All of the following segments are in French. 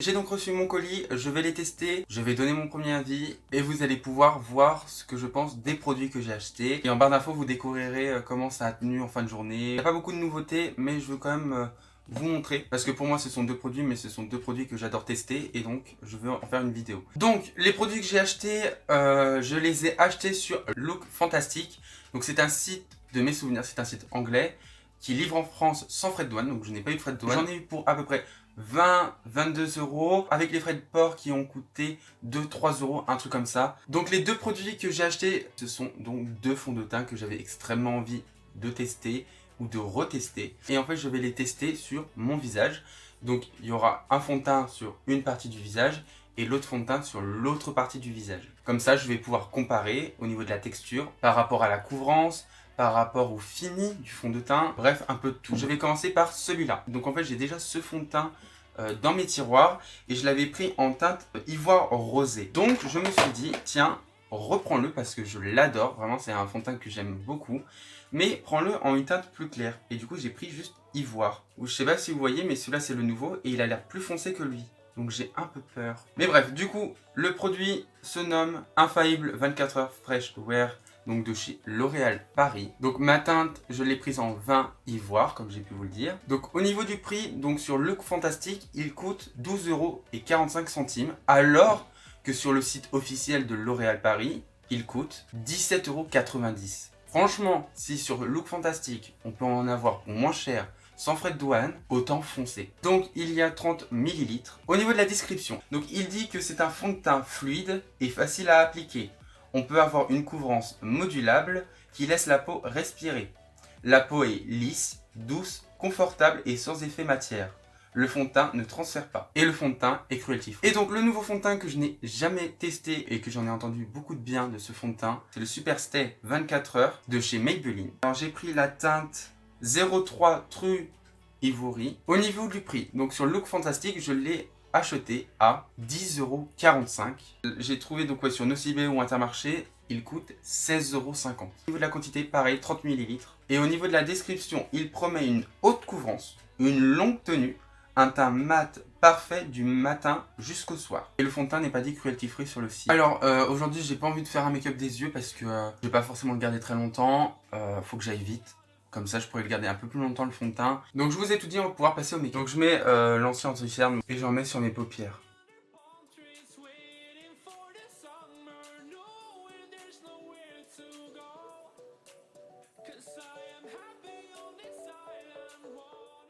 J'ai donc reçu mon colis, je vais les tester, je vais donner mon premier avis et vous allez pouvoir voir ce que je pense des produits que j'ai achetés. Et en barre d'infos, vous découvrirez comment ça a tenu en fin de journée. Il n'y a pas beaucoup de nouveautés, mais je veux quand même vous montrer. Parce que pour moi, ce sont deux produits, mais ce sont deux produits que j'adore tester et donc je veux en faire une vidéo. Donc, les produits que j'ai achetés, je les ai achetés sur Look Fantastic. Donc, c'est un site de mes souvenirs, c'est un site anglais qui livre en France sans frais de douane, donc je n'ai pas eu de frais de douane. J'en ai eu pour à peu près 22 euros, avec les frais de port qui ont coûté 2-3 euros, un truc comme ça. Donc les deux produits que j'ai achetés, ce sont donc deux fonds de teint que j'avais extrêmement envie de tester ou de retester. Et en fait, je vais les tester sur mon visage. Donc il y aura un fond de teint sur une partie du visage et l'autre fond de teint sur l'autre partie du visage. Comme ça, je vais pouvoir comparer au niveau de la texture, par rapport à la couvrance, par rapport au fini du fond de teint, bref, un peu de tout. Je vais commencer par celui-là. Donc en fait, j'ai déjà ce fond de teint dans mes tiroirs et je l'avais pris en teinte ivoire rosé. Donc je me suis dit, tiens, reprends-le parce que je l'adore, vraiment c'est un fond de teint que j'aime beaucoup, mais prends-le en une teinte plus claire. Et du coup j'ai pris juste ivoire. Je sais pas si vous voyez, mais celui-là c'est le nouveau et il a l'air plus foncé que lui. Donc j'ai un peu peur. Mais bref, du coup, le produit se nomme Infaillible 24 heures Fresh Wear, donc de chez L'Oréal Paris. Donc ma teinte, je l'ai prise en vin ivoire, comme j'ai pu vous le dire. Donc au niveau du prix, donc sur Look Fantastic, il coûte 12,45 €, alors que sur le site officiel de L'Oréal Paris, il coûte 17,90 €. Franchement, si sur Look Fantastic, on peut en avoir pour moins cher, sans frais de douane, autant foncer. Donc il y a 30 ml. Au niveau de la description, donc il dit que c'est un fond de teint fluide et facile à appliquer. On peut avoir une couvrance modulable qui laisse la peau respirer. La peau est lisse, douce, confortable et sans effet matière. Le fond de teint ne transfère pas. Et le fond de teint est cruelty free. Et donc le nouveau fond de teint que je n'ai jamais testé et que j'en ai entendu beaucoup de bien de ce fond de teint, c'est le Super Stay 24 heures de chez Maybelline. Alors j'ai pris la teinte 03 True Ivory. Au niveau du prix, donc sur Look Fantastic, je l'ai acheté à 10,45 €. J'ai trouvé donc sur Nocibé ou Intermarché, il coûte 16,50 €. Au niveau de la quantité, pareil, 30 ml. Et au niveau de la description, il promet une haute couvrance, une longue tenue, un teint mat parfait du matin jusqu'au soir. Et le fond de teint n'est pas dit cruelty free sur le site. Alors aujourd'hui, j'ai pas envie de faire un make-up des yeux parce que je vais pas forcément le garder très longtemps. Faut que j'aille vite. Comme ça, je pourrais le garder un peu plus longtemps, le fond de teint. Donc, je vous ai tout dit, on va pouvoir passer au make-up. Donc, je mets l'ancien anti-cerne et j'en mets sur mes paupières.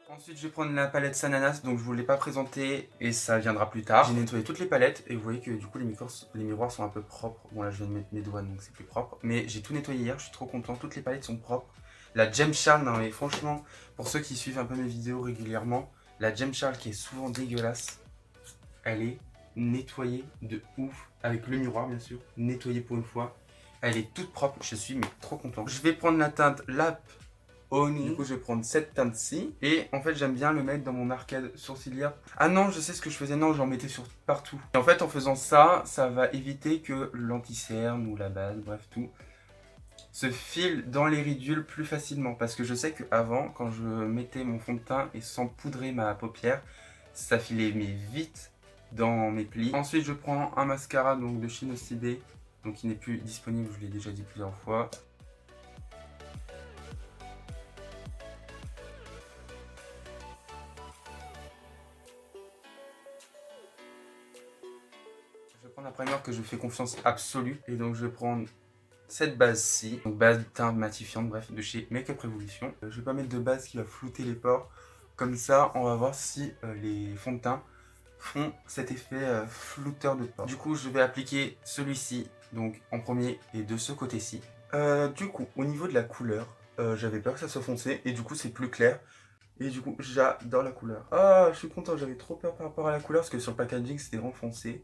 Ensuite, je vais prendre la palette Sananas, donc je ne vous l'ai pas présentée et ça viendra plus tard. J'ai nettoyé toutes les palettes et vous voyez que du coup, les miroirs sont un peu propres. Bon, là, je viens de mettre mes doigts, donc c'est plus propre. Mais j'ai tout nettoyé hier, je suis trop content. Toutes les palettes sont propres. La Gem Charles, non mais franchement, pour ceux qui suivent un peu mes vidéos régulièrement, la Gem Charles qui est souvent dégueulasse, elle est nettoyée de ouf. Avec le miroir, bien sûr. Nettoyée pour une fois. Elle est toute propre, je suis mais trop content. Je vais prendre la teinte Lap Honey. Du coup, je vais prendre cette teinte-ci. Et en fait, j'aime bien le mettre dans mon arcade sourcilière. Ah non, je sais ce que je faisais. Non, j'en mettais sur partout. Et en fait, en faisant ça, ça va éviter que l'anti-cerne ou la base, bref, tout, se file dans les ridules plus facilement. Parce que je sais qu'avant, quand je mettais mon fond de teint et sans poudrer ma paupière, ça filait mais vite dans mes plis. Ensuite, je prends un mascara donc de chez Nocibé. Donc, il n'est plus disponible, je l'ai déjà dit plusieurs fois. Je vais prendre un primer que je fais confiance absolue. Et donc je vais prendre cette base-ci. Donc base teinte matifiante, bref, de chez Make-up Revolution. Je vais pas mettre de base qui va flouter les pores. Comme ça, on va voir si les fonds de teint font cet effet flouteur de pores. Du coup, je vais appliquer celui-ci, donc en premier et de ce côté-ci. Du coup, au niveau de la couleur, j'avais peur que ça soit foncé et du coup c'est plus clair. Et du coup, j'adore la couleur. Ah, je suis content, j'avais trop peur par rapport à la couleur parce que sur le packaging c'était vraiment foncé.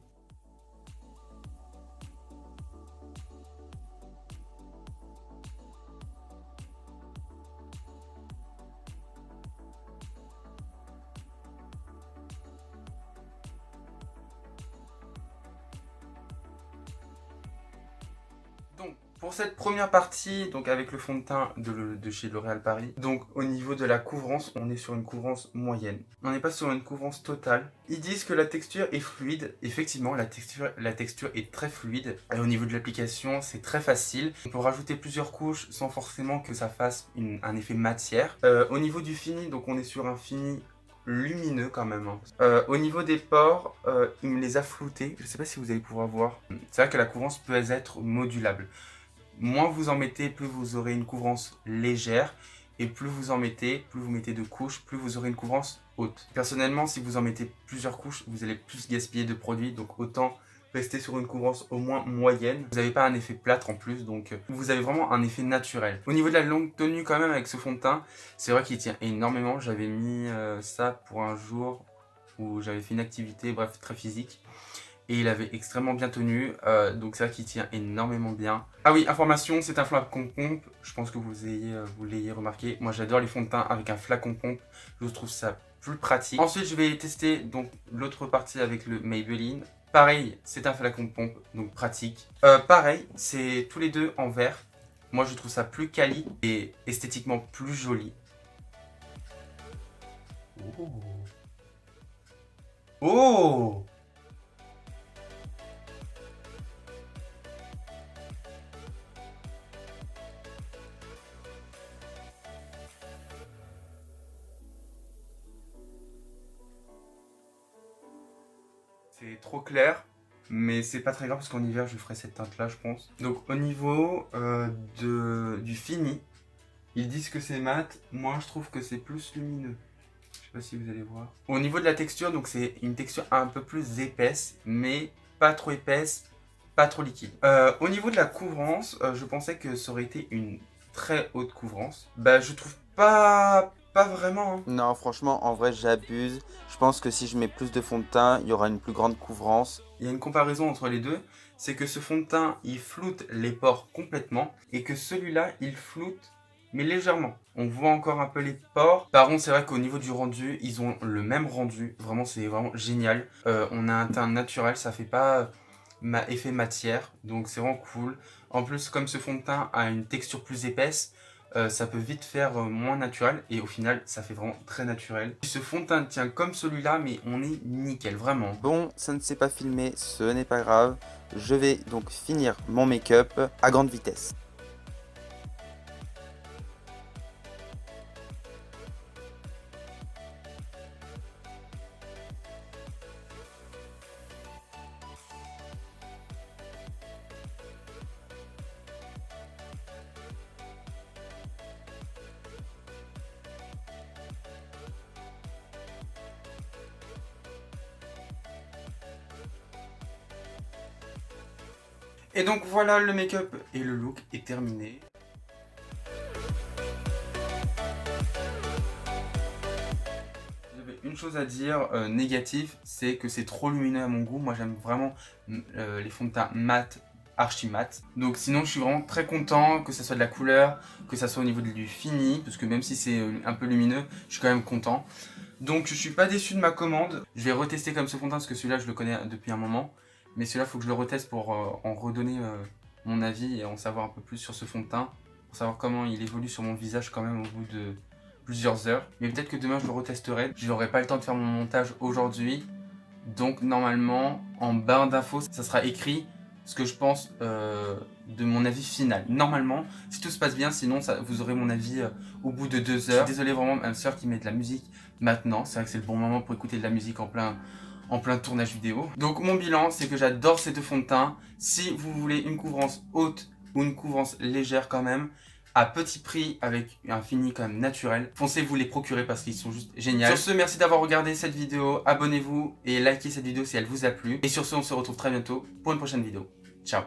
Donc, Pour cette première partie, donc avec le fond de teint de chez L'Oréal Paris, donc au niveau de la couvrance, on est sur une couvrance moyenne. On n'est pas sur une couvrance totale. Ils disent que la texture est fluide. Effectivement, la texture est très fluide. Et au niveau de l'application, c'est très facile. On peut rajouter plusieurs couches sans forcément que ça fasse un effet matière. Au niveau du fini, donc on est sur un fini lumineux quand même. Au niveau des pores, il me les a floutés. Je ne sais pas si vous allez pouvoir voir. C'est vrai que la couvrance peut être modulable. Moins vous en mettez, plus vous aurez une couvrance légère. Et plus vous en mettez, plus vous mettez de couches, plus vous aurez une couvrance haute. Personnellement, si vous en mettez plusieurs couches, vous allez plus gaspiller de produits. Donc autant rester sur une couvrance au moins moyenne. Vous n'avez pas un effet plâtre en plus, donc vous avez vraiment un effet naturel. Au niveau de la longue tenue quand même avec ce fond de teint, c'est vrai qu'il tient énormément. J'avais mis ça pour un jour où j'avais fait une activité, bref, très physique. Et il avait extrêmement bien tenu, donc c'est vrai qu'il tient énormément bien. Ah oui, information, c'est un flacon pompe, je pense que vous l'ayez remarqué. Moi j'adore les fonds de teint avec un flacon pompe, je trouve ça plus pratique. Ensuite je vais tester donc l'autre partie avec le Maybelline. Pareil, c'est un flacon pompe, donc pratique. Pareil, c'est tous les deux en vert. Moi je trouve ça plus quali et esthétiquement plus joli. Oh, oh! C'est trop clair, mais c'est pas très grave parce qu'en hiver je ferai cette teinte là je pense. Donc au niveau du fini, ils disent que c'est mat, moi je trouve que c'est plus lumineux. Je sais pas si vous allez voir. Au niveau de la texture, donc c'est une texture un peu plus épaisse, mais pas trop épaisse, pas trop liquide. Au niveau de la couvrance, je pensais que ça aurait été une très haute couvrance. Bah je trouve pas vraiment. Hein. Non, franchement, en vrai, j'abuse. Je pense que si je mets plus de fond de teint, il y aura une plus grande couvrance. Il y a une comparaison entre les deux, c'est que ce fond de teint, il floute les pores complètement, et que celui-là, il floute, mais légèrement. On voit encore un peu les pores. Par contre, c'est vrai qu'au niveau du rendu, ils ont le même rendu. Vraiment, c'est vraiment génial. On a un teint naturel, ça fait pas effet matière, donc c'est vraiment cool. En plus, comme ce fond de teint a une texture plus épaisse, ça peut vite faire moins naturel et au final ça fait vraiment très naturel. Ce fond de teint tient comme celui-là mais on est nickel, vraiment. Bon, ça ne s'est pas filmé, ce n'est pas grave. Je vais donc finir mon make-up à grande vitesse. Et donc voilà, le make-up et le look est terminé. J'avais une chose à dire négative, c'est que c'est trop lumineux à mon goût. Moi j'aime vraiment les fonds de teint mat, archi mat. Donc sinon je suis vraiment très content que ça soit de la couleur, que ça soit au niveau du fini, parce que même si c'est un peu lumineux, je suis quand même content. Donc je suis pas déçu de ma commande. Je vais retester comme ce fond de teint parce que celui-là je le connais depuis un moment. Mais celui-là, il faut que je le reteste pour en redonner mon avis et en savoir un peu plus sur ce fond de teint. Pour savoir comment il évolue sur mon visage quand même au bout de plusieurs heures. Mais peut-être que demain, je le retesterai. Je n'aurai pas le temps de faire mon montage aujourd'hui. Donc normalement, en barre d'infos, ça sera écrit ce que je pense de mon avis final. Normalement, si tout se passe bien, sinon vous aurez mon avis au bout de 2 heures. Je suis désolé vraiment, ma soeur qui met de la musique maintenant. C'est vrai que c'est le bon moment pour écouter de la musique en plein tournage vidéo. Donc mon bilan, c'est que j'adore ces deux fonds de teint. Si vous voulez une couvrance haute ou une couvrance légère quand même, à petit prix avec un fini quand même naturel, foncez vous les procurer parce qu'ils sont juste géniaux. Sur ce, merci d'avoir regardé cette vidéo, abonnez-vous et likez cette vidéo si elle vous a plu. Et sur ce, on se retrouve très bientôt pour une prochaine vidéo. Ciao.